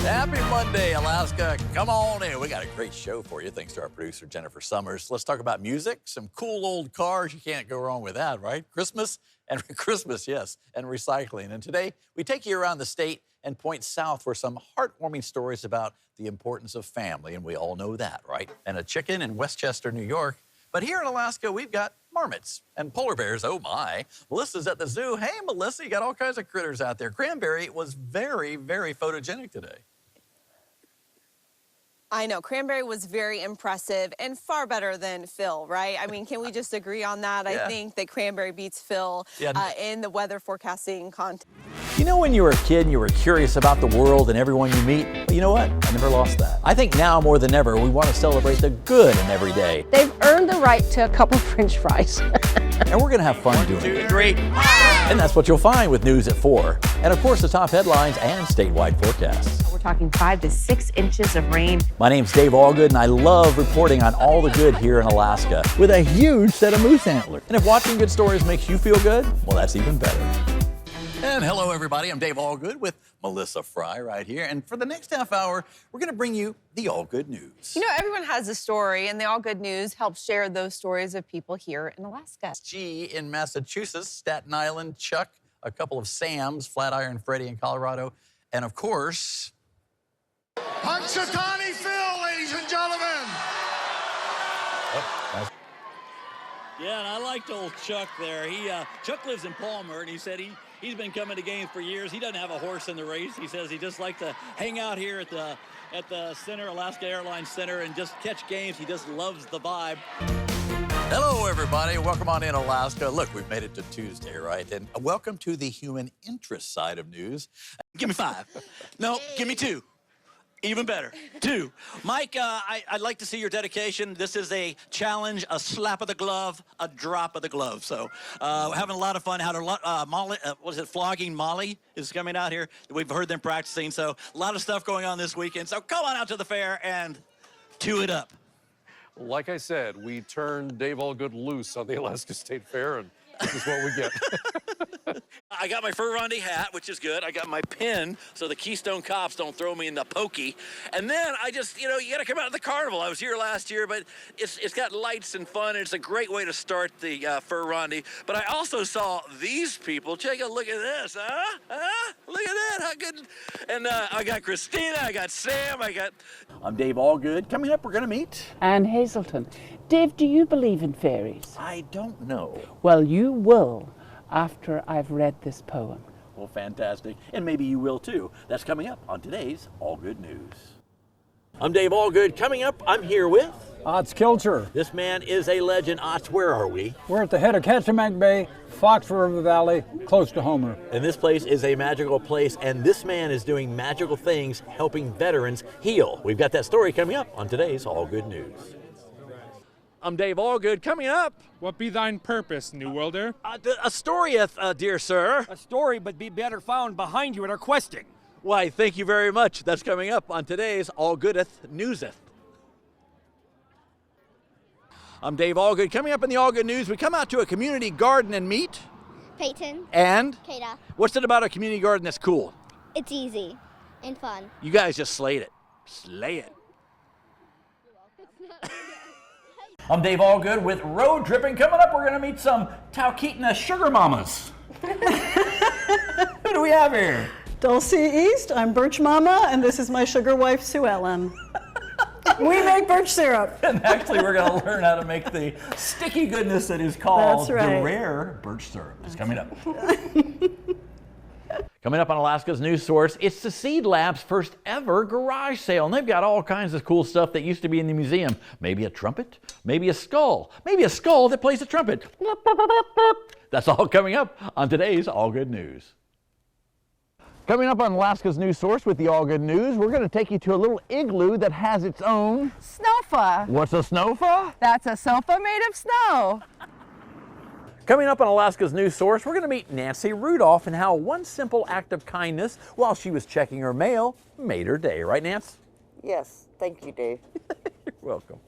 Happy Monday, Alaska. Come on in. We got a great show for you, thanks to our producer, Jennifer Summers. Let's talk about music, some cool old cars. You can't go wrong with that, right? Christmas, yes, and recycling. And today, we take you around the state and point south for some heartwarming stories about the importance of family, and we all know that, right? And a chicken in Westchester, New York. But here in Alaska, we've got marmots and polar bears. Oh, my. Melissa's at the zoo. Hey, Melissa, you got all kinds of critters out there. Cranberry was very, very photogenic today. I know, Cranberry was very impressive and far better than Phil, right? I mean, can we just agree on that? Yeah. I think that Cranberry beats Phil in the weather forecasting contest. You know, when you were a kid and you were curious about the world and everyone you meet? Well, you know what? I never lost that. I think now more than ever, we want to celebrate the good in every day. They've earned the right to a couple French fries. And we're going to have fun doing it. 1, 2, 3. And that's what you'll find with News at 4. And of course, the top headlines and statewide forecasts. We're talking 5 to 6 inches of rain. My name's Dave Allgood, and I love reporting on all the good here in Alaska with a huge set of moose antlers. And if watching good stories makes you feel good, well, that's even better. And hello, everybody. I'm Dave Allgood with Melissa Fry right here. And for the next half hour, we're going to bring you the All Good News. You know, everyone has a story, and the All Good News helps share those stories of people here in Alaska. G in Massachusetts, Staten Island, Chuck, a couple of Sams, Flatiron Freddy in Colorado, and of course... Punxsutawney Phil, ladies and gentlemen. Oh, yeah, and I liked old Chuck there. Chuck lives in Palmer, and he said he's been coming to games for years. He doesn't have a horse in the race. He says he just likes to hang out here at the center, Alaska Airlines Center, and just catch games. He just loves the vibe. Hello, everybody. Welcome on in, Alaska. Look, we've made it to Tuesday, right? And welcome to the human interest side of news. Give me 5. No, give me 2. Even better. 2. Mike, I'd like to see your dedication. This is a challenge, a slap of the glove, a drop of the glove. So having a lot of fun. Flogging Molly is coming out here. We've heard them practicing. So a lot of stuff going on this weekend. So come on out to the fair and 2 it up. Like I said, we turned Dave Allgood loose on the Alaska State Fair, and this is what we get. I got my Fur-Rondy hat, which is good. I got my pin, so the Keystone Cops don't throw me in the pokey. And then I just, you got to come out to the carnival. I was here last year, but it's got lights and fun, and it's a great way to start the Fur-Rondy. But I also saw these people. Take a look at this, huh? Look at that, how good. And I got Christina, I got Sam, I'm Dave Allgood. Coming up, we're going to meet... Anne Hazelton. Dave, do you believe in fairies? I don't know. Well, you will after I've read this poem. Well, fantastic. And maybe you will, too. That's coming up on today's All Good News. I'm Dave Allgood. Coming up, I'm here with... Otts Kilcher. This man is a legend. Otts, where are we? We're at the head of Kachemak Bay, Fox River Valley, close to Homer. And this place is a magical place, and this man is doing magical things, helping veterans heal. We've got that story coming up on today's All Good News. I'm Dave Allgood. Coming up... What be thine purpose, New Worlder? A storyeth, dear sir. A story, but be better found behind you at our questing. Why, thank you very much. That's coming up on today's All Goodeth Newseth. I'm Dave Allgood. Coming up in the All Good News, we come out to a community garden and meet... Peyton. And? Kata. What's it about a community garden that's cool? It's easy and fun. You guys just slayed it. Slay it. I'm Dave Allgood with Road Tripping. Coming up, we're going to meet some Talkeetna sugar mamas. Who do we have here? Dulcie East, I'm Birch Mama, and this is my sugar wife, Sue Ellen. We make birch syrup. And actually, we're going to learn how to make the sticky goodness that is called That's right. the rare birch syrup. It's coming up. Coming up on Alaska's News Source, it's the Seed Lab's first ever garage sale. And they've got all kinds of cool stuff that used to be in the museum. Maybe a trumpet, maybe a skull that plays a trumpet. That's all coming up on today's All Good News. Coming up on Alaska's News Source with the All Good News, we're going to take you to a little igloo that has its own... Snowfa. What's a snowfa? That's a sofa made of snow. Coming up on Alaska's News Source, we're going to meet Nancy Rudolph and how one simple act of kindness while she was checking her mail made her day. Right, Nance? Yes. Thank you, Dave. You're welcome.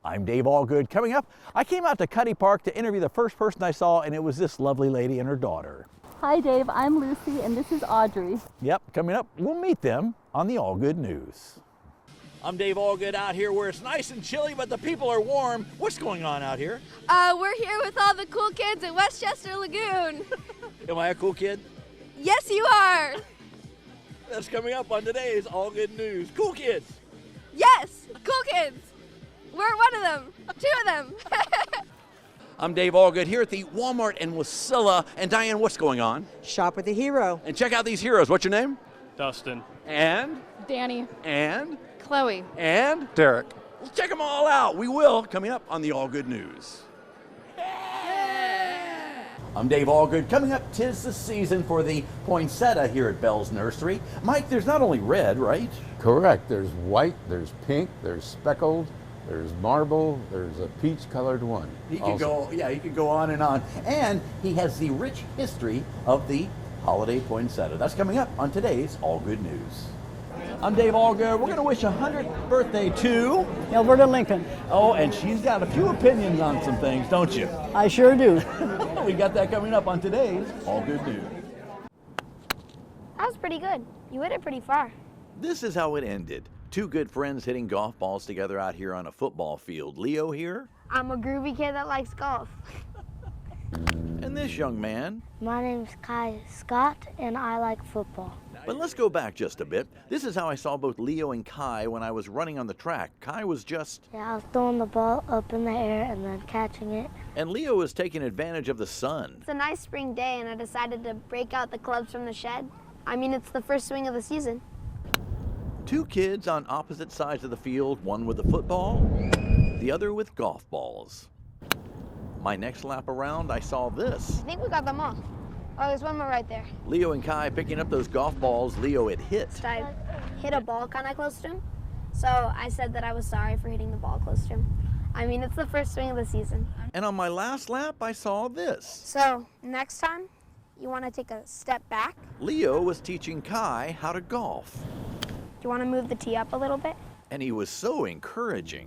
I'm Dave Allgood. Coming up, I came out to Cuddy Park to interview the first person I saw, and it was this lovely lady and her daughter. Hi, Dave. I'm Lucy, and this is Audrey. Yep, coming up, we'll meet them on the Allgood News. I'm Dave Allgood out here where it's nice and chilly, but the people are warm. What's going on out here? We're here with all the cool kids at Westchester Lagoon. Am I a cool kid? Yes, you are. That's coming up on today's Allgood News. Cool kids. Yes, cool kids. We're one of them, two of them. I'm Dave Allgood here at the Walmart in Wasilla. And Diane, what's going on? Shop with a hero. And check out these heroes. What's your name? Dustin. And? Danny. And? Chloe. And? Derek. Let's check them all out. We will, coming up on the Allgood News. I'm Dave Allgood. Coming up, 'tis the season for the poinsettia here at Bell's Nursery. Mike, there's not only red, right? Correct. There's white, there's pink, there's speckled, there's marble, there's a peach-colored one. He could go on and on. And he has the rich history of the holiday poinsettia. That's coming up on today's Allgood News. I'm Dave Allgood. We're going to wish a 100th birthday to Alberta Lincoln. Oh, and she's got a few opinions on some things, don't you? I sure do. We got that coming up on today's Allgood News. That was pretty good. You hit it pretty far. This is how it ended. Two good friends hitting golf balls together out here on a football field. Leo here. I'm a groovy kid that likes golf. And this young man. My name's Kai Scott, and I like football. But let's go back just a bit. This is how I saw both Leo and Kai when I was running on the track. Kai was just... Yeah, I was throwing the ball up in the air and then catching it. And Leo was taking advantage of the sun. It's a nice spring day, and I decided to break out the clubs from the shed. I mean, it's the first swing of the season. Two kids on opposite sides of the field, one with a football, the other with golf balls. My next lap around, I saw this. I think we got them all. Oh, there's one more right there. Leo and Kai picking up those golf balls Leo had hit. I hit a ball kind of close to him, so I said that I was sorry for hitting the ball close to him. I mean, it's the first swing of the season. And on my last lap, I saw this. So, next time, you want to take a step back. Leo was teaching Kai how to golf. Do you want to move the tee up a little bit? And he was so encouraging.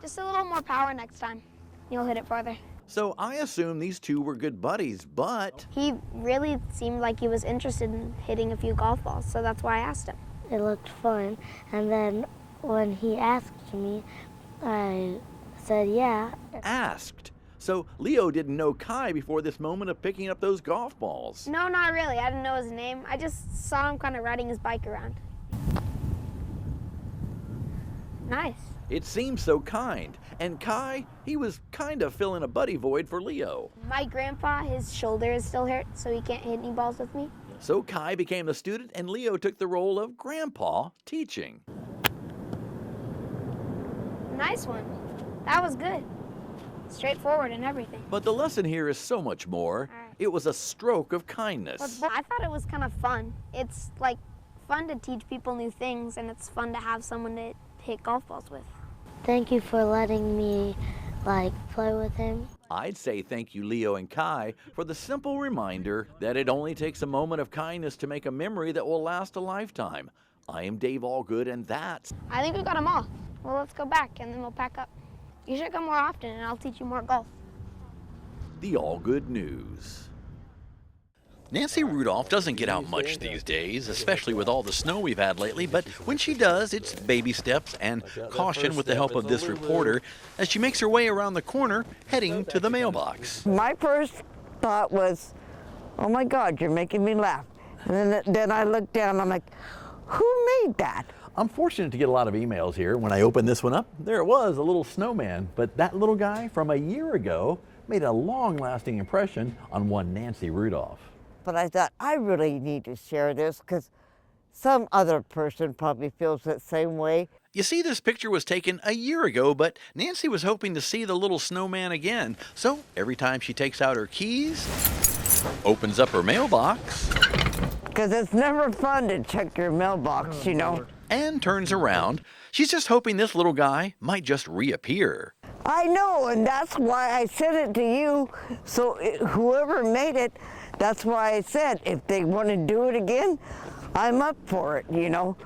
Just a little more power next time. You'll hit it farther. So I assumed these two were good buddies, but... He really seemed like he was interested in hitting a few golf balls, so that's why I asked him. It looked fun, and then when he asked me, I said yeah. Asked? So Leo didn't know Kai before this moment of picking up those golf balls? No, not really. I didn't know his name. I just saw him kind of riding his bike around. Nice. It seemed so kind. And Kai, he was kind of filling a buddy void for Leo. My grandpa, his shoulder is still hurt, so he can't hit any balls with me. So Kai became the student, and Leo took the role of grandpa teaching. Nice one. That was good. Straightforward and everything. But the lesson here is so much more. It was a stroke of kindness. I thought it was kind of fun. It's like fun to teach people new things, and it's fun to have someone to hit golf balls with. Thank you for letting me, play with him. I'd say thank you, Leo and Kai, for the simple reminder that it only takes a moment of kindness to make a memory that will last a lifetime. I am Dave Allgood, and that's... I think we got them all. Well, let's go back, and then we'll pack up. You should come more often, and I'll teach you more golf. The Allgood News. Nancy Rudolph doesn't get out much these days, especially with all the snow we've had lately, but when she does, it's baby steps and caution with the help of this reporter as she makes her way around the corner, heading to the mailbox. My first thought was, oh my God, you're making me laugh. And then I looked down, I'm like, who made that? I'm fortunate to get a lot of emails here. When I opened this one up, there it was, a little snowman. But that little guy from a year ago made a long-lasting impression on one Nancy Rudolph. But I thought, I really need to share this because some other person probably feels that same way. You see, this picture was taken a year ago, but Nancy was hoping to see the little snowman again. So every time she takes out her keys, opens up her mailbox, because it's never fun to check your mailbox, you know. And turns around, she's just hoping this little guy might just reappear. I know, and that's why I sent it to you. So whoever made it, that's why I said if they want to do it again, I'm up for it, you know.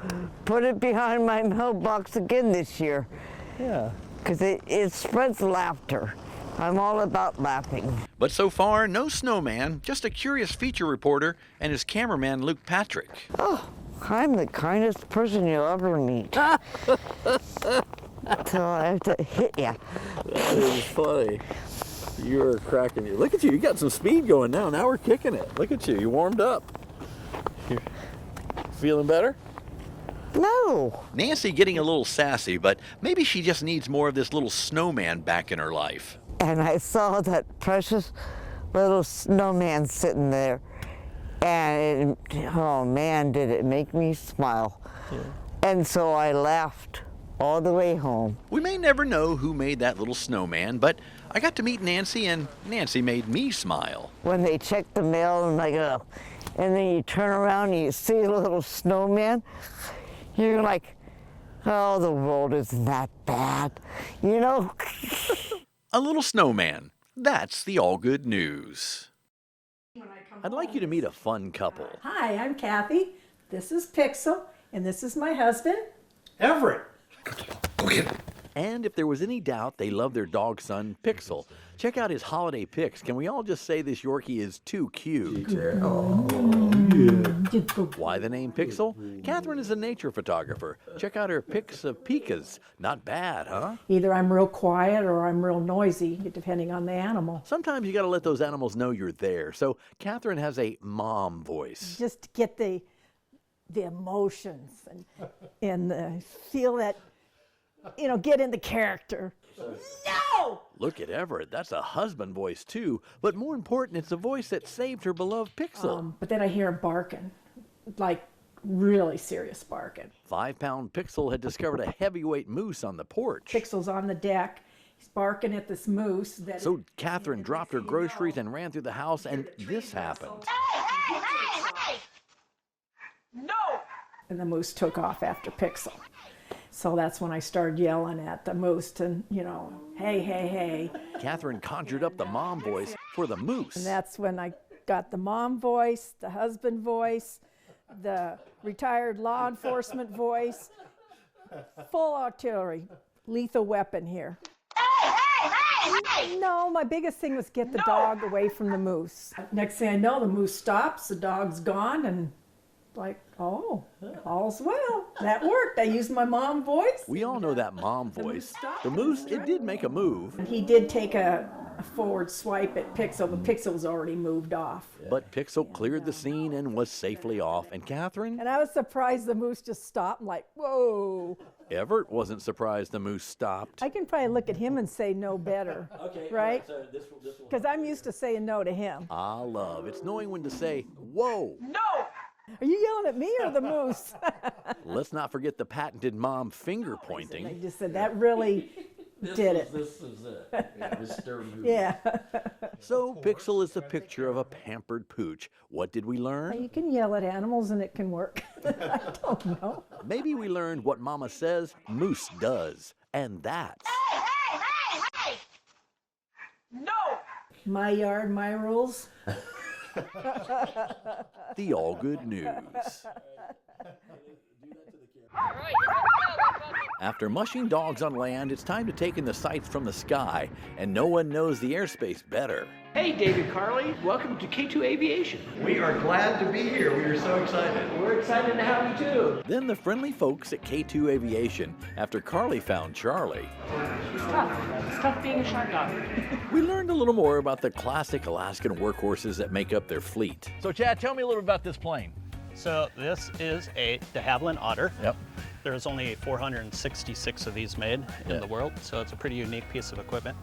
Put it behind my mailbox again this year. Yeah. Because it spreads laughter. I'm all about laughing. But so far, no snowman, just a curious feature reporter and his cameraman, Luke Patrick. Oh, I'm the kindest person you'll ever meet. So I have to hit you. That is funny. You're cracking you. Look at you. You got some speed going now. Now we're kicking it. Look at you. You warmed up. You're feeling better? No. Nancy getting a little sassy, but maybe she just needs more of this little snowman back in her life. And I saw that precious little snowman sitting there. And oh man, did it make me smile. Yeah. And so I laughed all the way home. We may never know who made that little snowman, but I got to meet Nancy, and Nancy made me smile. When they check the mail and like, oh, and then you turn around and you see a little snowman, you're like, oh, the world isn't that bad, you know? A little snowman. That's the Allgood News. I'd like you to meet a fun couple. Hi, I'm Kathy. This is Pixel, and this is my husband, Everett. Go get him. And if there was any doubt, they love their dog son, Pixel. Check out his holiday pics. Can we all just say this Yorkie is too cute? Oh, yeah. Why the name Pixel? Catherine is a nature photographer. Check out her pics of pikas. Not bad, huh? Either I'm real quiet or I'm real noisy, depending on the animal. Sometimes you got to let those animals know you're there. So Catherine has a mom voice. Just to get the emotions and feel that, you know, get in the character. No! Look at Everett. That's a husband voice, too. But more important, it's a voice that saved her beloved Pixel. But then I hear him barking, like really serious barking. 5-pound Pixel had discovered a heavyweight moose on the porch. Pixel's on the deck. He's barking at this moose. So Catherine dropped her groceries and ran through the house, and this happened. Hey! No! And the moose took off after Pixel. So that's when I started yelling at the moose to, you know, hey, hey, hey. Catherine conjured up the mom voice for the moose. And that's when I got the mom voice, the husband voice, the retired law enforcement voice, full artillery, lethal weapon here. Hey, hey, hey! No, my biggest thing was get the dog away from the moose. Next thing I know, the moose stops, the dog's gone, and like, oh, all's well. That worked. I used my mom voice. We all know that mom voice. The moose, it did make a move. He did take a forward swipe at Pixel, but Pixel was already moved off. But Pixel cleared the scene and was safely off. And Catherine? And I was surprised the moose just stopped, like, whoa. Everett wasn't surprised the moose stopped. I can probably look at him and say no better, right? Because I'm used to saying no to him. Ah, love. It's knowing when to say, whoa. No! Are you yelling at me or the moose? Let's not forget the patented mom finger pointing. I just said that really did it. This is it. Yeah, Mr. Moose. Yeah. So Pixel is the picture of a pampered pooch. What did we learn? You can yell at animals and it can work. I don't know. Maybe we learned what Mama says Moose does. And that's... Hey! No! My yard, my rules. The Allgood News. After mushing dogs on land, it's time to take in the sights from the sky, and no one knows the airspace better. Hey, David Carley. Welcome to K2 Aviation. We are glad to be here. We are so excited. We're excited to have you, too. Then the friendly folks at K2 Aviation, after Carly found Charlie. It's tough. It's tough being a shark dog. We learned a little more about the classic Alaskan workhorses that make up their fleet. So, Chad, tell me a little about this plane. So this is a de Havilland Otter. Yep. There's only 466 of these made in the world, so it's a pretty unique piece of equipment.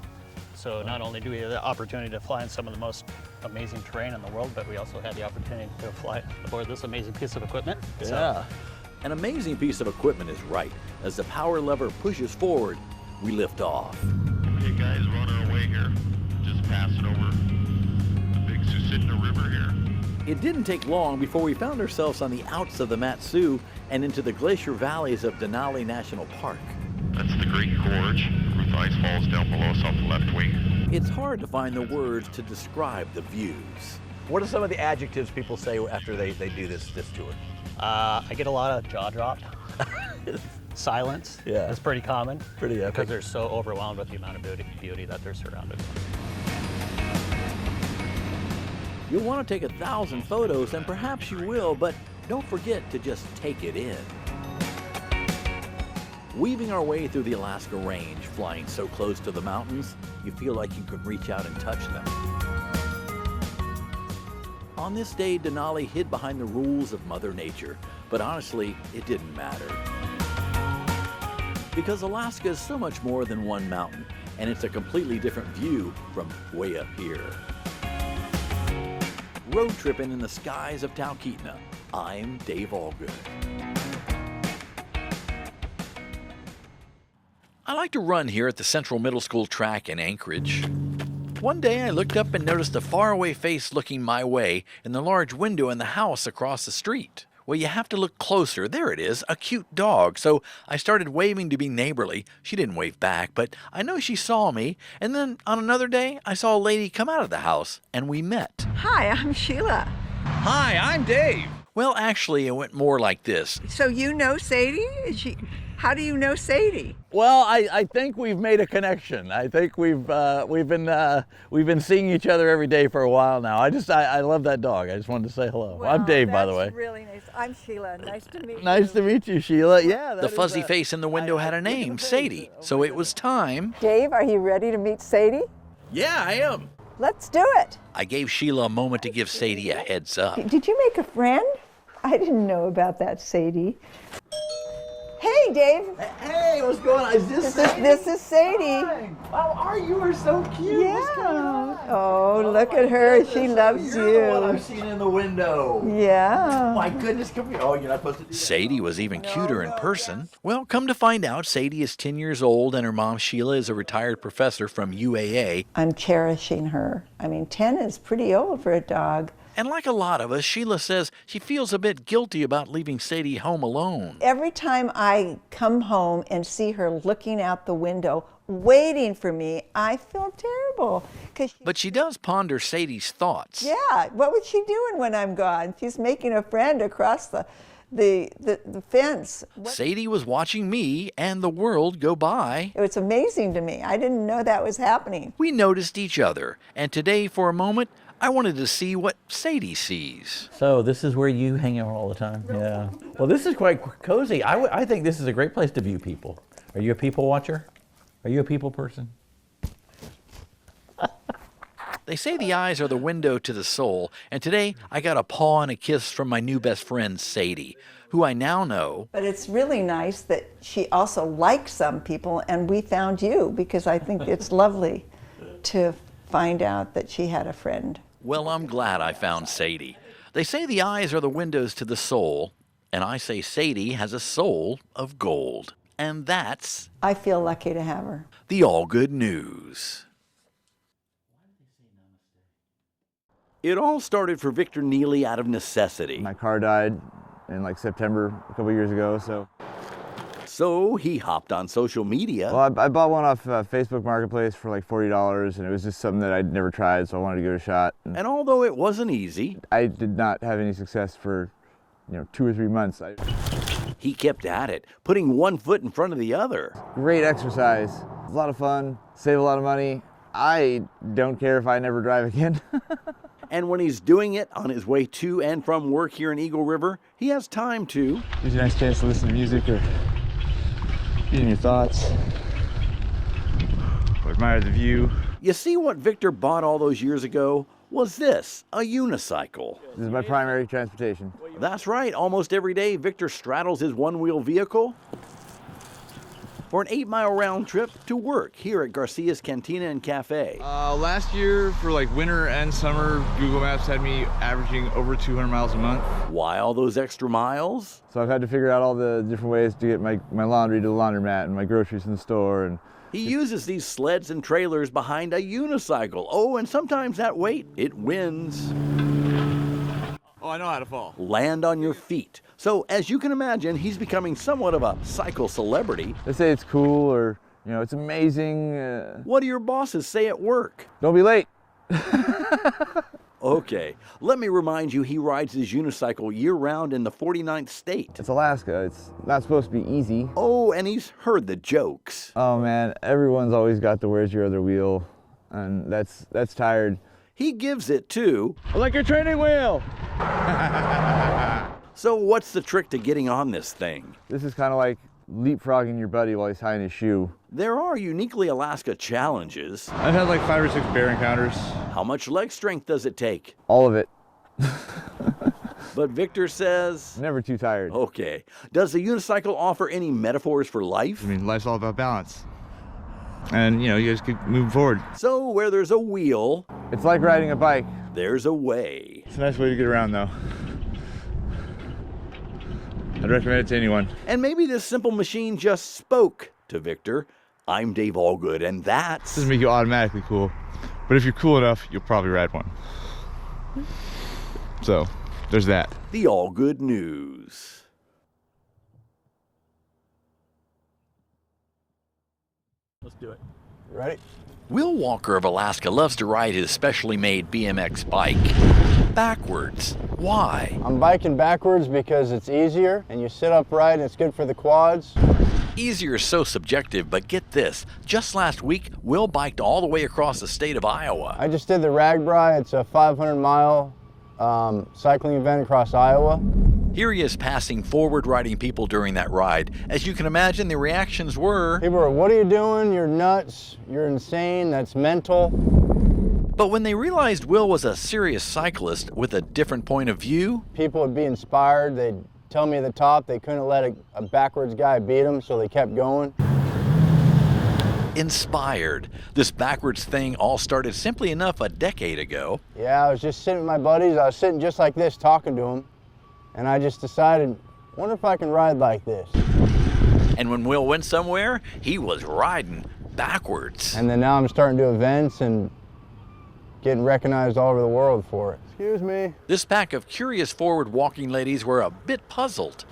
So not only do we have the opportunity to fly in some of the most amazing terrain in the world, but we also had the opportunity to fly aboard this amazing piece of equipment. Yeah. So, an amazing piece of equipment is right. As the power lever pushes forward, we lift off. Okay, guys, we're on our way here. Just passing over the big Susitna River here. It didn't take long before we found ourselves on the outs of the Mat-Su and into the glacier valleys of Denali National Park. That's the Great Gorge. Ruth Ice Falls down below us off the left wing. It's hard to find the words to describe the views. What are some of the adjectives people say after they do this tour? I get a lot of jaw dropped. silence is pretty common. Pretty epic. Because they're so overwhelmed with the amount of beauty that they're surrounded with. You'll want to take 1,000 photos, and perhaps you will, but don't forget to just take it in. Weaving our way through the Alaska Range, flying so close to the mountains, you feel like you could reach out and touch them. On this day, Denali hid behind the rules of Mother Nature, but honestly, it didn't matter. Because Alaska is so much more than one mountain, and it's a completely different view from way up here. Road tripping in the skies of Talkeetna, I'm Dave Allgood. I like to run here at the Central Middle School track in Anchorage. One day I looked up and noticed a faraway face looking my way in the large window in the house across the street. Well, you have to look closer. There it is, a cute dog. So I started waving to be neighborly. She didn't wave back, but I know she saw me. And then on another day, I saw a lady come out of the house, and we met. Hi, I'm Sheila. Hi, I'm Dave. Well, actually, it went more like this. So you know Sadie? How do you know Sadie? Well, I think we've made a connection. I think we've been seeing each other every day for a while now. I love that dog. I just wanted to say hello. Well, I'm Dave, by the way. That's really nice. I'm Sheila. Nice to meet you. Nice to meet you, Sheila. Yeah. The fuzzy face in the window had a name, Sadie. So it was time. Dave, are you ready to meet Sadie? Yeah, I am. Let's do it. I gave Sheila a moment to give Sadie a heads up. Did you make a friend? I didn't know about that, Sadie. Hey, Dave. Hey, what's going on? Is this Sadie? This is Sadie. Hi. How are you? You're so cute. Yeah. What's going on? Oh, look at her. She loves You're you. the one I've seen in the window. Yeah. My goodness, come here. Oh, you're not supposed to do that. Sadie was even cuter in person. Well, come to find out, Sadie is 10 years old, and her mom, Sheila, is a retired professor from UAA. I'm cherishing her. I mean, 10 is pretty old for a dog. And like a lot of us, Sheila says she feels a bit guilty about leaving Sadie home alone. Every time I come home and see her looking out the window, waiting for me, I feel terrible. But she does ponder Sadie's thoughts. Yeah, what was she doing when I'm gone? She's making a friend across the fence. Sadie was watching me and the world go by. It was amazing to me. I didn't know that was happening. We noticed each other, and today, for a moment, I wanted to see what Sadie sees. So this is where you hang out all the time? Yeah. Well, this is quite cozy. I think this is a great place to view people. Are you a people watcher? Are you a people person? They say the eyes are the window to the soul, and today I got a paw and a kiss from my new best friend, Sadie, who I now know. But it's really nice that she also likes some people, and we found you, because I think it's lovely to find out that she had a friend. Well, I'm glad I found Sadie. They say the eyes are the windows to the soul, and I say Sadie has a soul of gold. And that's... I feel lucky to have her. The Allgood News. It all started for Victor Neely out of necessity. My car died in like September a couple years ago, So he hopped on social media. Well, I bought one off Facebook Marketplace for like $40, and it was just something that I'd never tried, so I wanted to give it a shot. And although it wasn't easy, I did not have any success for, 2 or 3 months. He kept at it, putting one foot in front of the other. Great exercise, a lot of fun, save a lot of money. I don't care if I never drive again. And when he's doing it on his way to and from work here in Eagle River, he has time to... Gives you a nice chance to listen to music or get in your thoughts, or admire the view. You see, what Victor bought all those years ago was this, a unicycle. This is my primary transportation. That's right. Almost every day, Victor straddles his one-wheel vehicle for an 8-mile round trip to work here at Garcia's Cantina and Cafe. Last year, for like winter and summer, Google Maps had me averaging over 200 miles a month. Why all those extra miles? So I've had to figure out all the different ways to get my laundry to the laundromat and my groceries in the store. And he uses these sleds and trailers behind a unicycle. Oh, and sometimes that weight, it wins. Oh, I know how to fall. Land on your feet. So, as you can imagine, he's becoming somewhat of a cycle celebrity. They say it's cool or, it's amazing. What do your bosses say at work? Don't be late. Okay, let me remind you, he rides his unicycle year-round in the 49th state. It's Alaska. It's not supposed to be easy. Oh, and he's heard the jokes. Oh man, everyone's always got the "where's your other wheel," and that's tired. He gives it too. I like your training wheel. So what's the trick to getting on this thing? This is kind of like leapfrogging your buddy while he's tying his shoe. There are uniquely Alaska challenges. I've had like 5 or 6 bear encounters. How much leg strength does it take? All of it. But Victor says... Never too tired. Okay. Does the unicycle offer any metaphors for life? I mean, life's all about balance. And, you know, you guys keep moving forward. So where there's a wheel... It's like riding a bike. There's a way. It's a nice way to get around, though. I'd recommend it to anyone. And maybe this simple machine just spoke to Victor. I'm Dave Allgood, and that's... Doesn't make you automatically cool, but if you're cool enough, you'll probably ride one. So, there's that. The Allgood News. Let's do it. Ready? Will Walker of Alaska loves to ride his specially made BMX bike backwards. Why? I'm biking backwards because it's easier, and you sit upright, and it's good for the quads. Easier is so subjective, but get this. Just last week, Will biked all the way across the state of Iowa. I just did the Ragbri. It's a 500-mile cycling event across Iowa. Here he is passing forward-riding people during that ride. As you can imagine, the reactions were... People were, what are you doing? You're nuts. You're insane. That's mental. But when they realized Will was a serious cyclist with a different point of view... People would be inspired. They'd tell me at the top they couldn't let a backwards guy beat them, so they kept going. Inspired. This backwards thing all started simply enough a decade ago. Yeah, I was just sitting with my buddies. I was sitting just like this talking to them. And I just decided, wonder if I can ride like this. And when Will went somewhere, he was riding backwards. And then now I'm starting to do events and getting recognized all over the world for it. Excuse me. This pack of curious forward walking ladies were a bit puzzled.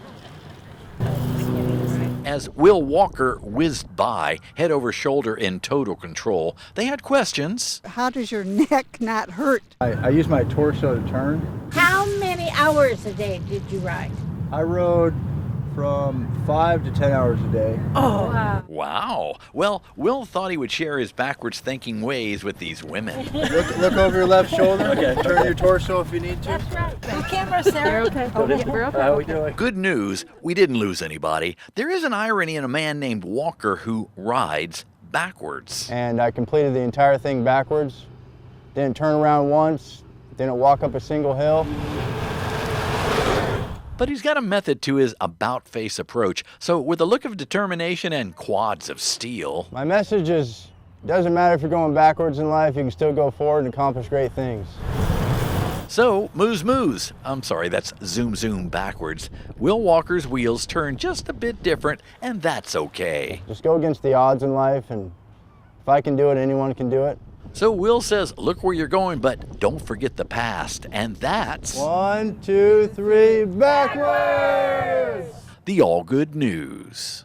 As Will Walker whizzed by, head over shoulder in total control, they had questions. How does your neck not hurt? I use my torso to turn. How many hours a day did you ride? I rode from 5 to 10 hours a day. Oh, wow. Wow. Well, Will thought he would share his backwards thinking ways with these women. Look over your left shoulder. Okay. Turn your torso if you need to. That's right. The camera, Sarah. You're okay. Oh, We're okay. How we doing? Good news, we didn't lose anybody. There is an irony in a man named Walker who rides backwards. And I completed the entire thing backwards. Didn't turn around once. Didn't walk up a single hill. But he's got a method to his about-face approach. So with a look of determination and quads of steel... My message is, it doesn't matter if you're going backwards in life, you can still go forward and accomplish great things. So, moose. I'm sorry, that's zoom backwards. Will Walker's wheels turn just a bit different, and that's okay. Just go against the odds in life, and if I can do it, anyone can do it. So Will says, look where you're going, but don't forget the past. And that's... 1, 2, 3, backwards! The Allgood News.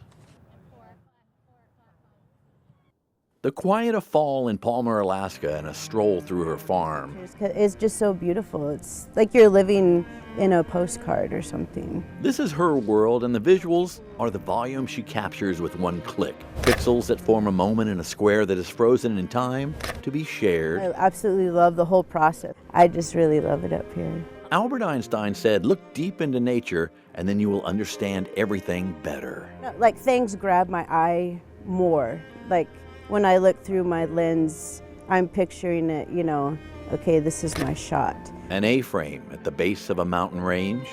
The quiet of fall in Palmer, Alaska, and a stroll through her farm. It's just so beautiful. It's like you're living in a postcard or something. This is her world, and the visuals are the volume she captures with one click. Pixels that form a moment in a square that is frozen in time to be shared. I absolutely love the whole process. I just really love it up here. Albert Einstein said, look deep into nature, and then you will understand everything better. Like things grab my eye more. Like when I look through my lens, I'm picturing it, you know, okay, this is my shot. An A-frame at the base of a mountain range,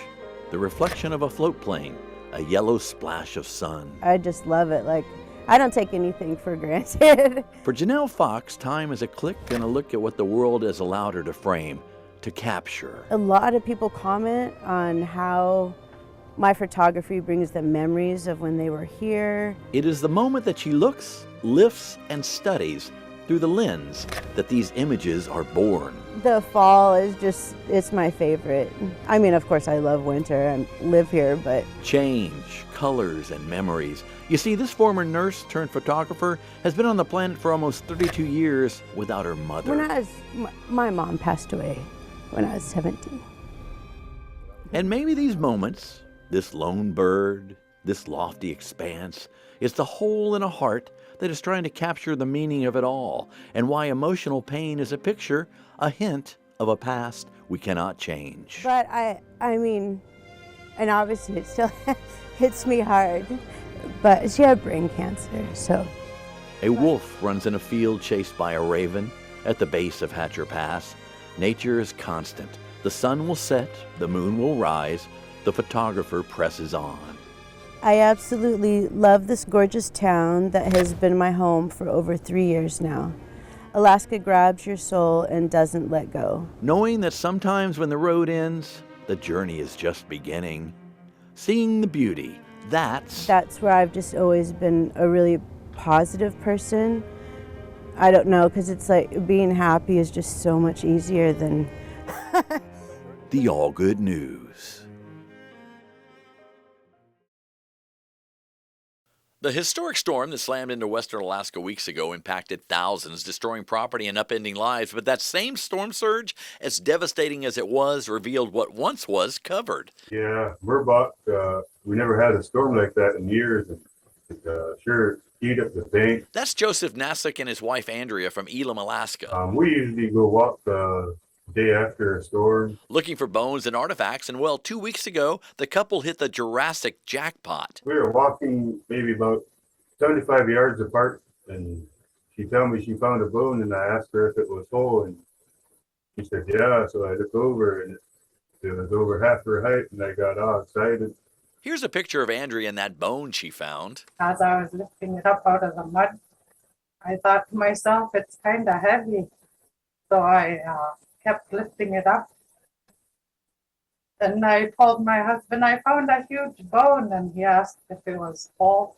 the reflection of a float plane, a yellow splash of sun. I just love it. Like, I don't take anything for granted. For Janelle Fox, time is a click and a look at what the world has allowed her to frame, to capture. A lot of people comment on how my photography brings them memories of when they were here. It is the moment that she looks, lifts, and studies through the lens that these images are born. The fall is just, it's my favorite. I mean, of course, I love winter and live here, but... Change, colors, and memories. You see, this former nurse turned photographer has been on the planet for almost 32 years without her mother. My mom passed away when I was 17. And maybe these moments, this lone bird, this lofty expanse, is the hole in a heart that is trying to capture the meaning of it all, and why emotional pain is a picture, a hint of a past we cannot change. But I mean, and obviously it still hits me hard, but she had brain cancer, so. A wolf runs in a field chased by a raven at the base of Hatcher Pass. Nature is constant. The sun will set, the moon will rise, the photographer presses on. I absolutely love this gorgeous town that has been my home for over 3 years now. Alaska grabs your soul and doesn't let go. Knowing that sometimes when the road ends, the journey is just beginning. Seeing the beauty, that's where I've just always been a really positive person. I don't know, because it's like being happy is just so much easier than the Allgood News. The historic storm that slammed into western Alaska weeks ago impacted thousands, destroying property and upending lives. But that same storm surge, as devastating as it was, revealed what once was covered. Yeah, Murbach, we never had a storm like that in years. And it sure eat up the bank. That's Joseph Nasick and his wife Andrea from Elam, Alaska. We usually go walk the day after a storm, looking for bones and artifacts, and well, 2 weeks ago, the couple hit the Jurassic jackpot. We were walking maybe about 75 yards apart, and she told me she found a bone, and I asked her if it was whole, and she said, yeah, so I looked over, and it was over half her height, and I got all excited. Here's a picture of Andrea and that bone she found. As I was lifting it up out of the mud, I thought to myself, it's kind of heavy, so I kept lifting it up. And I told my husband I found a huge bone, and he asked if it was whole.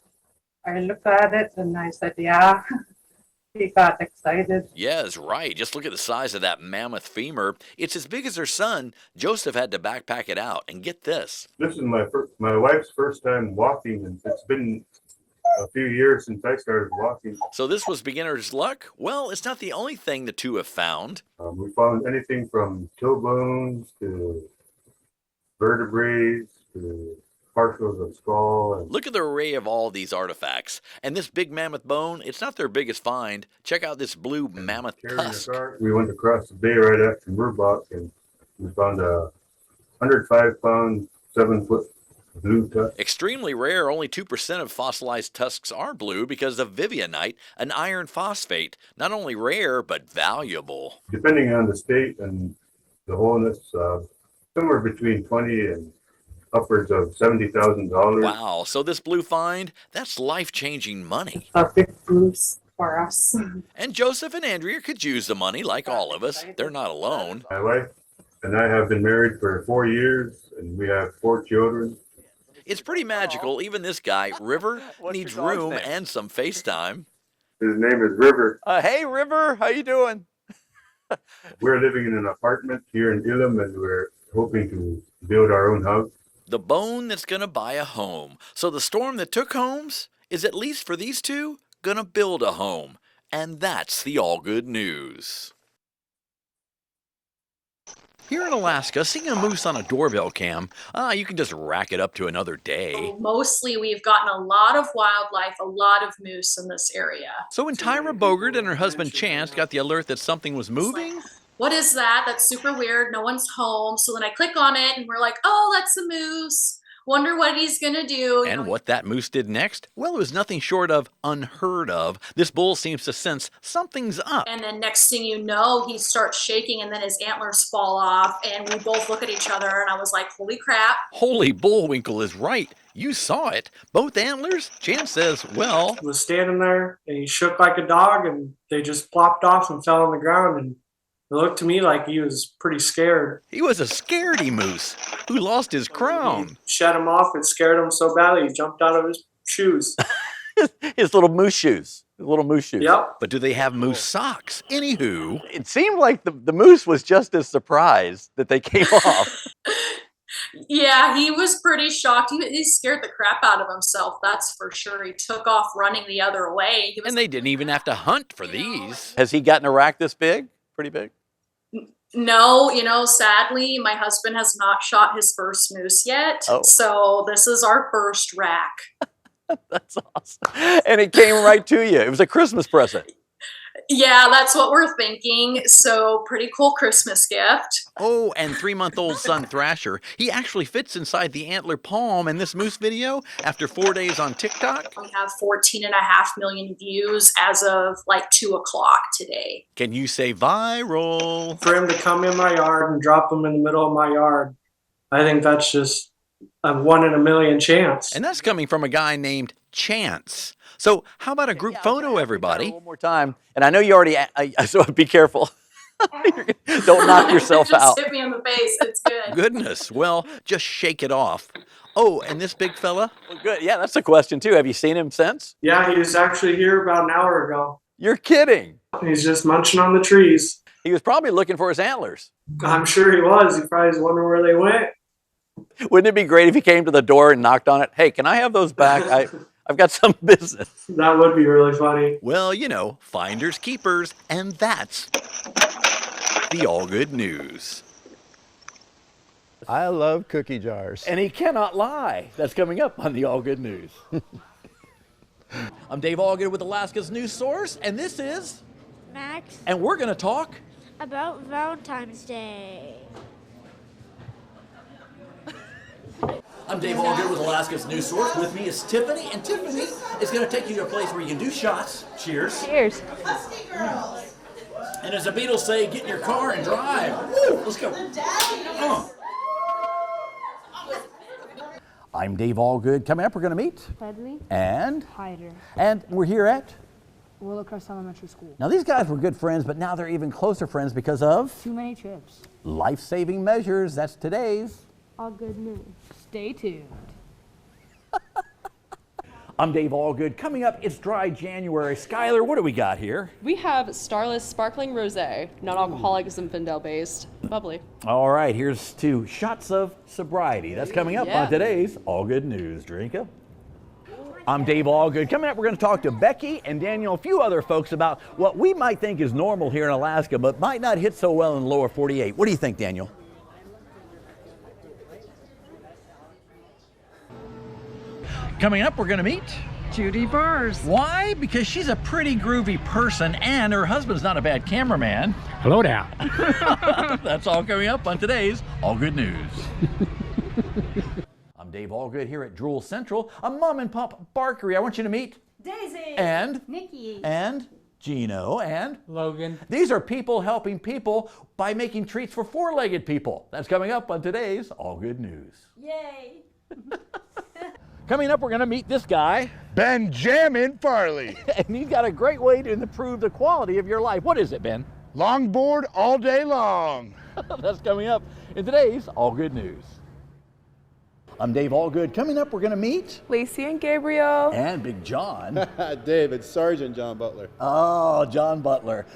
I looked at it and I said, yeah. He got excited. Yes, right. Just look at the size of that mammoth femur. It's as big as her son. Joseph had to backpack it out. And get this. This is my wife's first time walking, and it's been a few years since I started walking. So this was beginner's luck? Well, it's not the only thing the two have found. We found anything from toe bones to vertebrae to partials of skull. And look at the array of all these artifacts. And this big mammoth bone, it's not their biggest find. Check out this blue mammoth tusk. We went across the bay right after Murbach, and we found a 105-pound, 7-foot blue tusk. Extremely rare. Only 2% of fossilized tusks are blue because of vivianite, an iron phosphate. Not only rare, but valuable. Depending on the state and the wholeness, somewhere between 20 and upwards of $70,000. Wow. So this blue find, that's life-changing money. A big boost for us. And Joseph and Andrea could use the money like all of us. They're not alone. My wife and I have been married for 4 years, and we have 4 children. It's pretty magical. Even this guy, River, needs room and some FaceTime. His name is River. Hey, River, how you doing? We're living in an apartment here in Elam, and we're hoping to build our own house. The bone that's going to buy a home. So the storm that took homes is, at least for these two, going to build a home. And that's the Allgood News. Here in Alaska, seeing a moose on a doorbell cam, you can just rack it up to another day. Mostly we've gotten a lot of wildlife, a lot of moose in this area. So when Tyra Bogert and her husband Chance got the alert that something was moving... What is that? That's super weird. No one's home. So then I click on it and we're like, oh, that's a moose. Wonder what he's going to do. And what that moose did next? Well, it was nothing short of unheard of. This bull seems to sense something's up. And then next thing you know, he starts shaking and then his antlers fall off. And we both look at each other and I was like, holy crap. Holy Bullwinkle is right. You saw it. Both antlers? Chance says, well... He was standing there and he shook like a dog and they just plopped off and fell on the ground, and it looked to me like he was pretty scared. He was a scaredy moose who lost his crown. He shut him off and scared him so badly he jumped out of his shoes. His little moose shoes. Little moose shoes. Yep. But do they have moose socks? Anywho. It seemed like the moose was just as surprised that they came off. Yeah, he was pretty shocked. He scared the crap out of himself, that's for sure. He took off running the other way. And they didn't even have to hunt for these. Has he gotten a rack this big? Pretty big? No, sadly, my husband has not shot his first moose yet. Oh. So this is our first rack. That's awesome. And it came right to you. It was a Christmas present. Yeah, that's what we're thinking. So pretty cool Christmas gift. Oh, and 3-month-old son Thrasher, he actually fits inside the antler palm in this moose video after 4 days on TikTok. We have 14.5 million views as of like 2 o'clock today. Can you say viral? For him to come in my yard and drop him in the middle of my yard, I think that's just a 1 in a million chance. And that's coming from a guy named Chance. So how about a group photo, everybody? One more time. And I know you already, so be careful. Don't knock yourself Just out. hit me in the face. It's good. Goodness, well, just shake it off. Oh, and this big fella? Well, good. Yeah, that's a question too. Have you seen him since? Yeah, he was actually here about an hour ago. You're kidding. He's just munching on the trees. He was probably looking for his antlers. I'm sure he was. He probably was wondering where they went. Wouldn't it be great if he came to the door and knocked on it? Hey, can I have those back? I've got some business. That would be really funny. Well, finders keepers, and that's the All Good News. I love cookie jars. And he cannot lie. That's coming up on the All Good News. I'm Dave Allgood with Alaska's news source, and this is Max. And we're going to talk About Valentine's Day. I'm Dave Allgood with Alaska's news source. With me is Tiffany, and Tiffany is going to take you to a place where you can do shots. Cheers. Cheers. And as the Beatles say, get in your car and drive. Woo, let's go. I'm Dave Allgood. Coming up, we're going to meet Ledley. and Hyder. and we're here at. Willowcrest Elementary School. Now, these guys were good friends, but now they're even closer friends because of Too many trips. life-saving measures. That's today's. All good news. Stay tuned. I'm Dave Allgood. Coming up, it's dry January. Skylar, what do we got here? We have Starless Sparkling Rosé, non-alcoholic, Zinfandel-based, bubbly. All right, here's 2 shots of sobriety. That's coming up on today's All Good News. Drink up. I'm Dave Allgood. Coming up, we're going to talk to Becky and Daniel, a few other folks about what we might think is normal here in Alaska, but might not hit so well in the lower 48. What do you think, Daniel? Coming up, we're going to meet Judy Bars. Why? Because she's a pretty groovy person and her husband's not a bad cameraman. Hello there. That's all coming up on today's All Good News. I'm Dave Allgood here at Drool Central, a mom and pop barkery. I want you to meet Daisy. And Nikki. and Gino and Logan. These are people helping people by making treats for 4-legged people. That's coming up on today's All Good News. Yay. Coming up, we're going to meet this guy, Benjamin Farley. and he's got a great way to improve the quality of your life. What is it, Ben? Longboard all day long. That's coming up in today's All Good News. I'm Dave Allgood. Coming up, we're going to meet Lacey and Gabriel. and Big John. David, Sergeant John Butler. Oh, John Butler.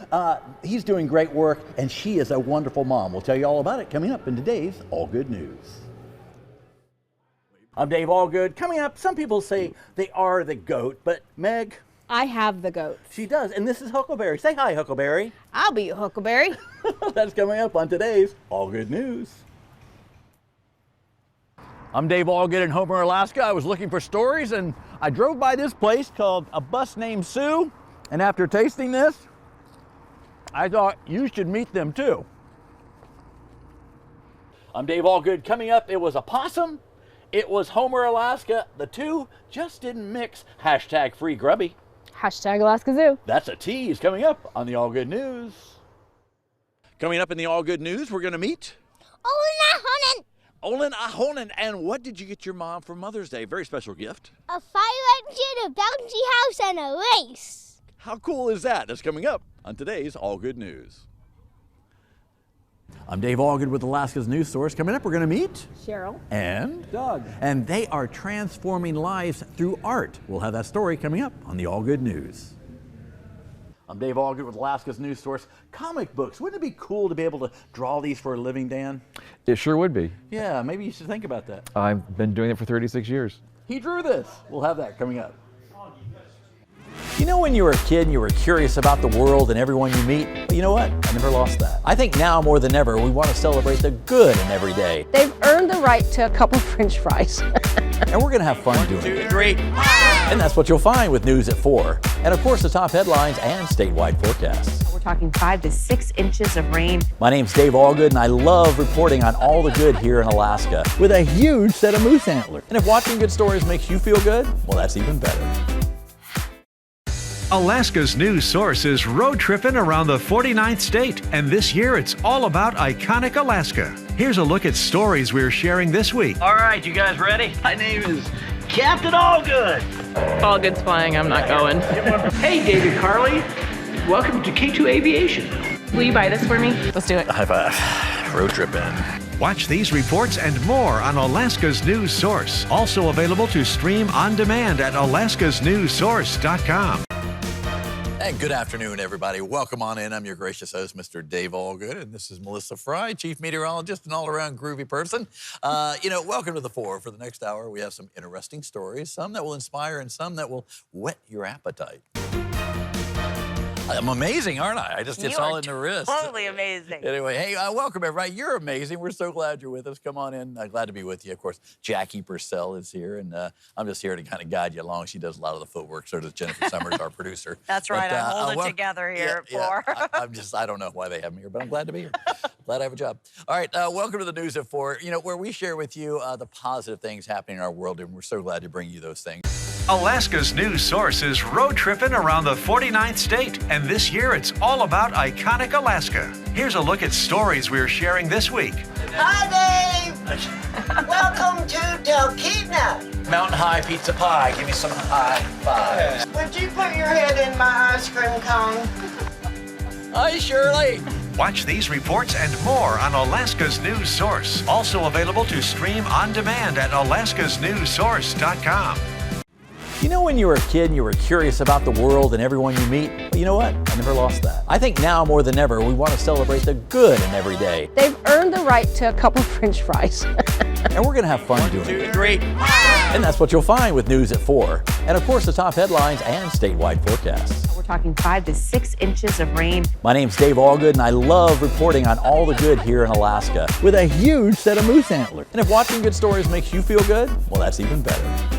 He's doing great work, and she is a wonderful mom. We'll tell you all about it coming up in today's All Good News. I'm Dave Allgood. Coming up, some people say they are the goat, but Meg, I have the goat. she does. And this is Huckleberry. Say hi, Huckleberry. I'll be your Huckleberry. That's coming up on today's All Good News. I'm Dave Allgood in Homer, Alaska. I was looking for stories, and I drove by this place called A Bus Named Sue. And after tasting this, I thought you should meet them too. I'm Dave Allgood. Coming up, it was a possum. It was Homer, Alaska. The two just didn't mix. Hashtag free grubby. Hashtag Alaska Zoo. That's a tease coming up on the All Good News. Coming up in the All Good News, we're going to meet Olin Ahonen. And what did you get your mom for Mother's Day? Very special gift. A fire engine, a bouncy house, and a race. How cool is that? That's coming up on today's All Good News. I'm Dave Allgood with Alaska's news source. Coming up, we're going to meet Cheryl and Doug. And they are transforming lives through art. We'll have that story coming up on the All Good News. I'm Dave Allgood with Alaska's news source. Comic books. Wouldn't it be cool to be able to draw these for a living, Dan? It sure would be. Yeah, maybe you should think about that. I've been doing it for 36 years. He drew this. We'll have that coming up. You know when you were a kid and you were curious about the world and everyone you meet? Well, you know what? I never lost that. I think now more than ever, we want to celebrate the good in every day. They've earned the right to a couple French fries. And we're going to have fun doing it. 1, 2, 3. And that's what you'll find with News at 4. And of course, the top headlines and statewide forecasts. We're talking 5 to 6 inches of rain. My name's Dave Allgood, and I love reporting on all the good here in Alaska with a huge set of moose antlers. And if watching good stories makes you feel good, well, that's even better. Alaska's news source is road tripping around the 49th state, and this year it's all about iconic Alaska. Here's a look at stories we're sharing this week. All right, you guys ready? My name is Captain Allgood. Allgood's flying, I'm not going. Hey, David Carley. Welcome to K2 Aviation. Will you buy this for me? Let's do it. High five. Road tripping. Watch these reports and more on Alaska's news source. Also available to stream on demand at alaskasnewssource.com. And good afternoon, everybody. Welcome on in. I'm your gracious host, Mr. Dave Allgood, and this is Melissa Fry, chief meteorologist and all-around groovy person. Welcome to the 4. For the next hour, we have some interesting stories, some that will inspire and some that will whet your appetite. I'm amazing, aren't I? It's all in the wrist. Totally amazing. Anyway, hey, welcome, everybody. You're amazing. We're so glad you're with us. Come on in. Glad to be with you. Of course, Jackie Purcell is here, and I'm just here to kind of guide you along. She does a lot of the footwork. So does Jennifer Summers, our producer. That's right. I hold it together here at 4. I don't know why they have me here, but I'm glad to be here. Glad I have a job. All right, welcome to the News at 4, where we share with you the positive things happening in our world, and we're so glad to bring you those things. Alaska's news source is road tripping around the 49th state, and this year it's all about iconic Alaska. Here's a look at stories we're sharing this week. Hi, Dave. Welcome to Delkina. Mountain High Pizza Pie. Give me some high fives. Would you put your head in my ice cream cone? Hi, Shirley. Watch these reports and more on Alaska's news source. Also available to stream on demand at alaskasnewssource.com. You know when you were a kid and you were curious about the world and everyone you meet? Well, you know what? I never lost that. I think now more than ever, we want to celebrate the good in every day. They've earned the right to a couple French fries. And we're going to have fun doing it. 1, 2, 3. And that's what you'll find with News at 4. And of course, the top headlines and statewide forecasts. We're talking 5 to 6 inches of rain. My name's Dave Allgood, and I love reporting on all the good here in Alaska with a huge set of moose antlers. And if watching good stories makes you feel good, well, that's even better.